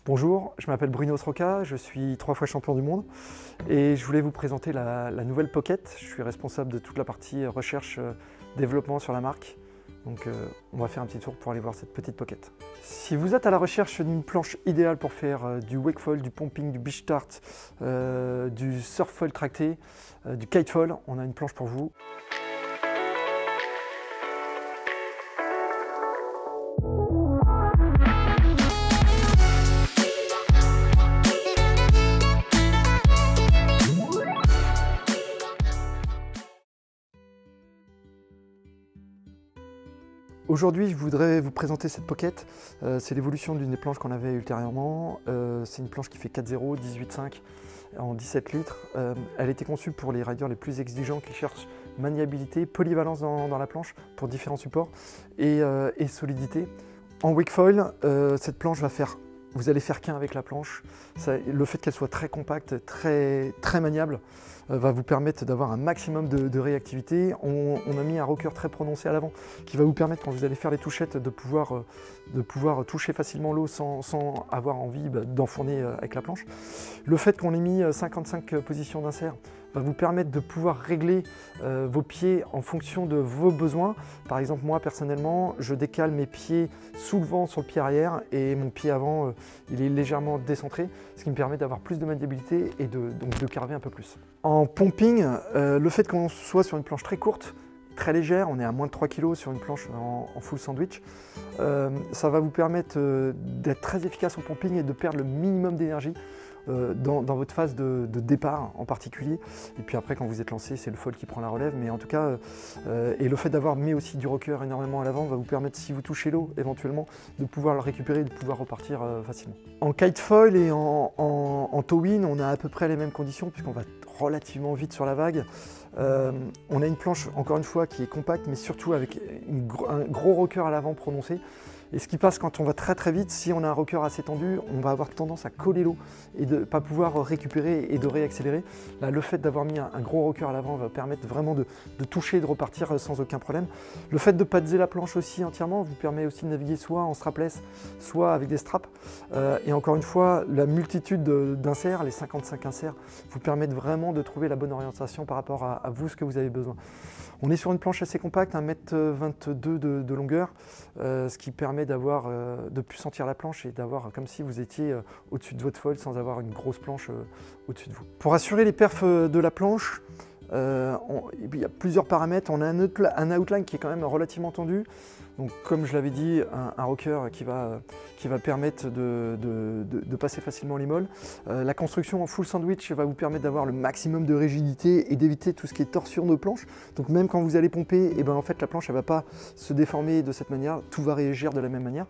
Bonjour, je m'appelle Bruno Sroka, je suis 3 fois champion du monde et je voulais vous présenter la nouvelle Pocket. Je suis responsable de toute la partie recherche, développement sur la marque. Donc on va faire un petit tour pour aller voir cette petite Pocket. Si vous êtes à la recherche d'une planche idéale pour faire du wakefoil, du pumping, du beach start, du surfoil tracté, du kitefoil, on a une planche pour vous. Aujourd'hui, je voudrais vous présenter cette Pocket. C'est l'évolution d'une des planches qu'on avait ultérieurement. C'est une planche qui fait 4.0, 18.5 en 17 litres. Elle a été conçue pour les riders les plus exigeants qui cherchent maniabilité, polyvalence dans la planche pour différents supports et solidité. En wakefoil, cette planche vous allez faire qu'un avec la planche. Le fait qu'elle soit très compacte, très maniable, va vous permettre d'avoir un maximum de réactivité. On a mis un rocker très prononcé à l'avant qui va vous permettre, quand vous allez faire les touchettes, de pouvoir toucher facilement l'eau sans avoir envie d'enfourner avec la planche. Le fait qu'on ait mis 55 positions d'insert va vous permettre de pouvoir régler vos pieds en fonction de vos besoins. Par exemple, moi personnellement, je décale mes pieds sous le vent sur le pied arrière et mon pied avant, il est légèrement décentré, ce qui me permet d'avoir plus de maniabilité et donc de carver un peu plus. En pumping, le fait qu'on soit sur une planche très courte, très légère, on est à moins de 3 kg sur une planche en full sandwich, ça va vous permettre d'être très efficace en pumping et de perdre le minimum d'énergie dans votre phase de départ en particulier. Et puis après, quand vous êtes lancé, c'est le foil qui prend la relève. Mais en tout cas, et le fait d'avoir mis aussi du rocker énormément à l'avant va vous permettre, si vous touchez l'eau éventuellement, de pouvoir le récupérer et de pouvoir repartir facilement. En kitefoil et en towing, on a à peu près les mêmes conditions puisqu'on va relativement vite sur la vague. On a une planche, encore une fois, qui est compacte, mais surtout avec un gros rocker à l'avant prononcé. Et ce qui passe quand on va très vite, si on a un rocker assez tendu, on va avoir tendance à coller l'eau et de ne pas pouvoir récupérer et de réaccélérer. Là, le fait d'avoir mis un gros rocker à l'avant va permettre vraiment de toucher et de repartir sans aucun problème. Le fait de padzer la planche aussi entièrement vous permet aussi de naviguer soit en strapless, soit avec des straps. Et encore une fois, la multitude d'inserts, les 55 inserts, vous permettent vraiment de trouver la bonne orientation par rapport à vous, ce que vous avez besoin. On est sur une planche assez compacte, 1,22 m de longueur, ce qui permet de plus sentir la planche et d'avoir comme si vous étiez au-dessus de votre foil sans avoir une grosse planche au-dessus de vous. Pour assurer les perfs de la planche, il y a plusieurs paramètres. On a un outline qui est quand même relativement tendu. Donc, comme je l'avais dit, un rocker qui va permettre de passer facilement les molles. La construction en full sandwich va vous permettre d'avoir le maximum de rigidité et d'éviter tout ce qui est torsion de planche. Donc même quand vous allez pomper, en fait, la planche ne va pas se déformer de cette manière, tout va réagir de la même manière.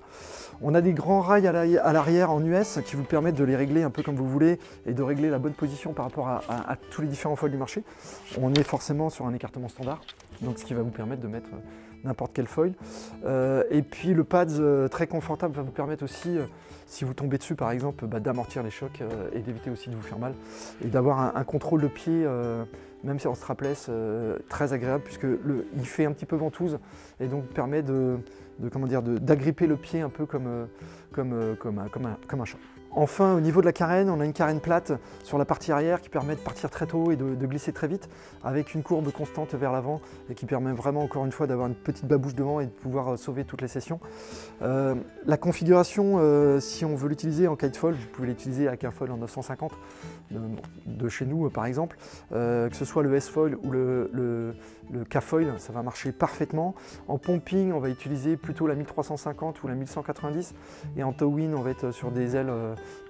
On a des grands rails à l'arrière en US qui vous permettent de les régler un peu comme vous voulez et de régler la bonne position par rapport à tous les différents foils du marché. On est forcément sur un écartement standard, donc ce qui va vous permettre de mettre n'importe quel foil. Et puis le pads très confortable va vous permettre aussi, si vous tombez dessus par exemple, d'amortir les chocs et d'éviter aussi de vous faire mal. Et d'avoir un contrôle de pied, même si en strapless, très agréable puisque il fait un petit peu ventouse et donc permet d'agripper le pied un peu comme un chat. Enfin, au niveau de la carène, on a une carène plate sur la partie arrière qui permet de partir très tôt et de glisser très vite avec une courbe constante vers l'avant et qui permet vraiment encore une fois d'avoir une petite babouche devant et de pouvoir sauver toutes les sessions. La configuration, si on veut l'utiliser en kitefoil, vous pouvez l'utiliser avec un foil en 950 de chez nous par exemple, que ce soit le S-foil ou le K-foil, ça va marcher parfaitement. En pumping, on va utiliser plutôt la 1350 ou la 1190 et en towing, on va être sur des ailes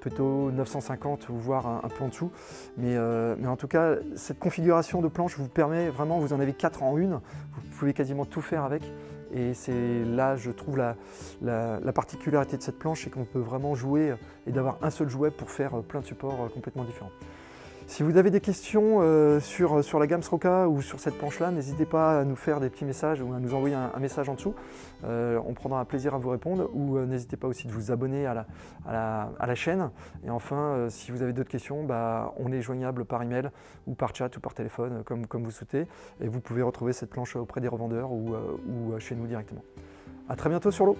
plutôt 950 ou voire un peu en dessous. Mais en tout cas, cette configuration de planche vous permet vraiment, vous en avez 4 en une, vous pouvez quasiment tout faire avec. Et c'est là, je trouve, la particularité de cette planche, c'est qu'on peut vraiment jouer et d'avoir un seul jouet pour faire plein de supports complètement différents. Si vous avez des questions sur la gamme Sroka ou sur cette planche-là, n'hésitez pas à nous faire des petits messages ou à nous envoyer un message en dessous. On prendra un plaisir à vous répondre ou n'hésitez pas aussi de vous abonner à la chaîne. Et enfin, si vous avez d'autres questions, on est joignable par email ou par chat ou par téléphone, comme vous souhaitez. Et vous pouvez retrouver cette planche auprès des revendeurs ou chez nous directement. À très bientôt sur l'eau.